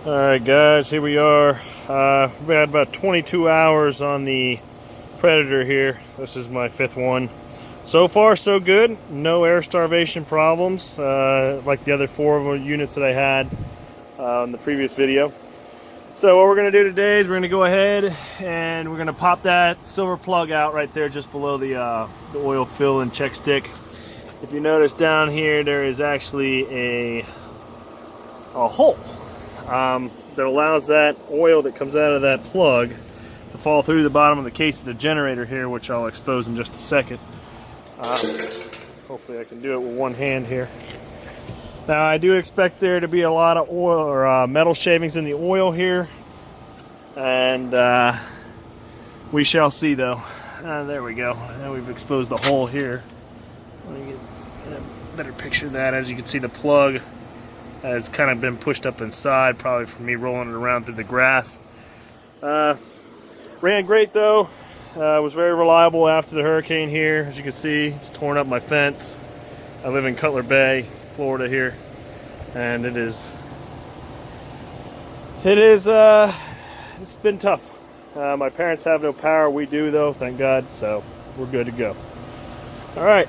Alright guys, here we are. We had about 22 hours on the Predator here. This is my 5th one. So far so good. No air starvation problems like the other 4 units that I had in the previous video. So what we're going to do today is we're going to go ahead and we're going to pop that silver plug out right there just below the oil fill and check stick. If you notice down here there is actually a hole that allows that oil that comes out of that plug to fall through the bottom of the case of the generator here, which I'll expose in just a second. Hopefully I can do it with one hand here. Now I do expect there to be a lot of oil or metal shavings in the oil here, and we shall see though. There we go. Now we've exposed the hole here. Let me get a better picture of that. As you can see, the plug has kind of been pushed up inside, probably from me rolling it around through the grass. Ran great though. Was very reliable after the hurricane here. As you can see, it's torn up my fence. I live in Cutler Bay, Florida here, and it's been tough. My parents have no power. We do though, thank God, so we're good to go. All right,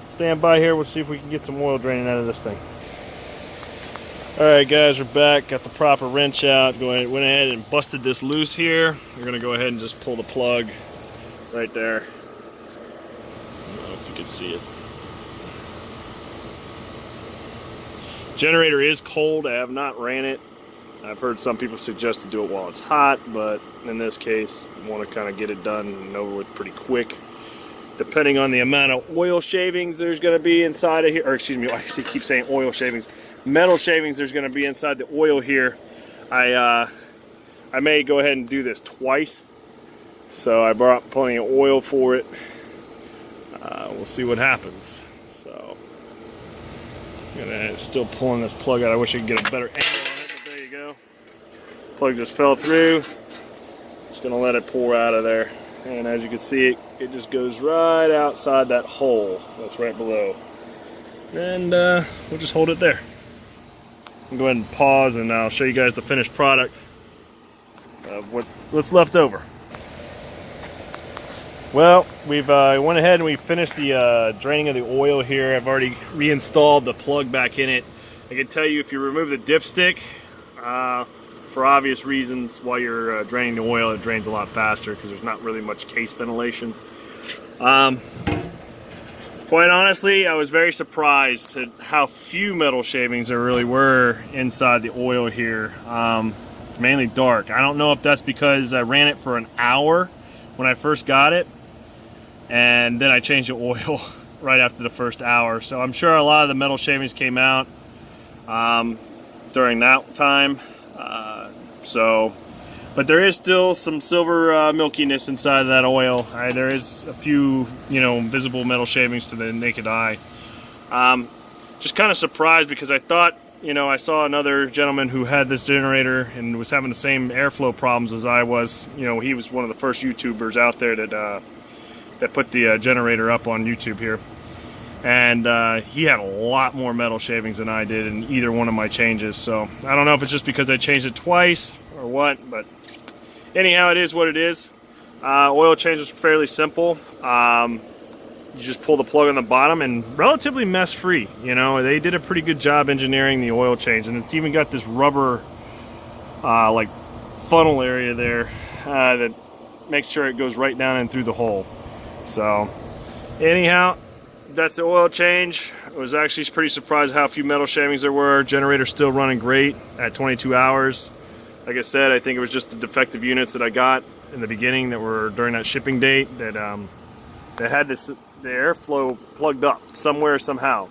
stand by here. We'll see if we can get some oil draining out of this thing. Alright guys, we're back, got the proper wrench out, went ahead and busted this loose here. We're going to go ahead and just pull the plug right there. I don't know if you can see it. Generator is cold, I have not ran it. I've heard some people suggest to do it while it's hot, but in this case, I want to kind of get it done and over with pretty quick. Depending on the amount of oil shavings there's going to be inside of here, or excuse me, I keep saying oil shavings. Metal shavings there's going to be inside the oil here. I may go ahead and do this twice, so I brought plenty of oil for it. We'll see what happens. So I'm still pulling this plug out. I wish I could get a better angle on it, but there you go. Plug just fell through. Just going to let it pour out of there, and as you can see, it just goes right outside that hole that's right below, and we'll just hold it there. I'll go ahead and pause and I'll show you guys the finished product of what's left over. Well, we've went ahead and we finished the draining of the oil here. I've already reinstalled the plug back in it. I can tell you if you remove the dipstick, for obvious reasons, while you're draining the oil, it drains a lot faster because there's not really much case ventilation. Quite honestly, I was very surprised at how few metal shavings there really were inside the oil here. Mainly dark. I don't know if that's because I ran it for an hour when I first got it, and then I changed the oil right after the first hour. So I'm sure a lot of the metal shavings came out during that time. But there is still some silver milkiness inside of that oil. There is a few, visible metal shavings to the naked eye. Just kind of surprised because I thought, I saw another gentleman who had this generator and was having the same airflow problems as I was. He was one of the first YouTubers out there that put the generator up on YouTube here. And he had a lot more metal shavings than I did in either one of my changes. So I don't know if it's just because I changed it twice or what, but anyhow, it is what it is. Oil change is fairly simple. You just pull the plug on the bottom and relatively mess free. They did a pretty good job engineering the oil change, and it's even got this rubber like funnel area there that makes sure it goes right down and through the hole. So anyhow, that's the oil change. I was actually pretty surprised how few metal shavings there were. Generator's still running great at 22 hours. Like I said, I think it was just the defective units that I got in the beginning that were during that shipping date that had the airflow plugged up somewhere, somehow.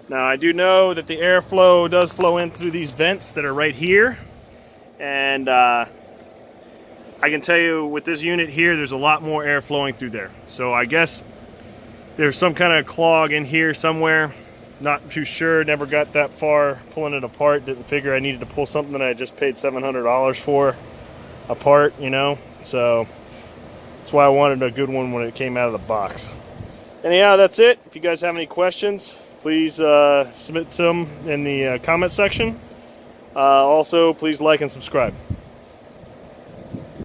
Now I do know that the airflow does flow in through these vents that are right here, and I can tell you with this unit here, there's a lot more air flowing through there. So I guess there's some kind of clog in here somewhere. Not too sure, never got that far pulling it apart. Didn't figure I needed to pull something that I just paid $700 for apart, So that's why I wanted a good one when it came out of the box. Anyhow, that's it. If you guys have any questions, please submit some in the comment section. Also, please like and subscribe.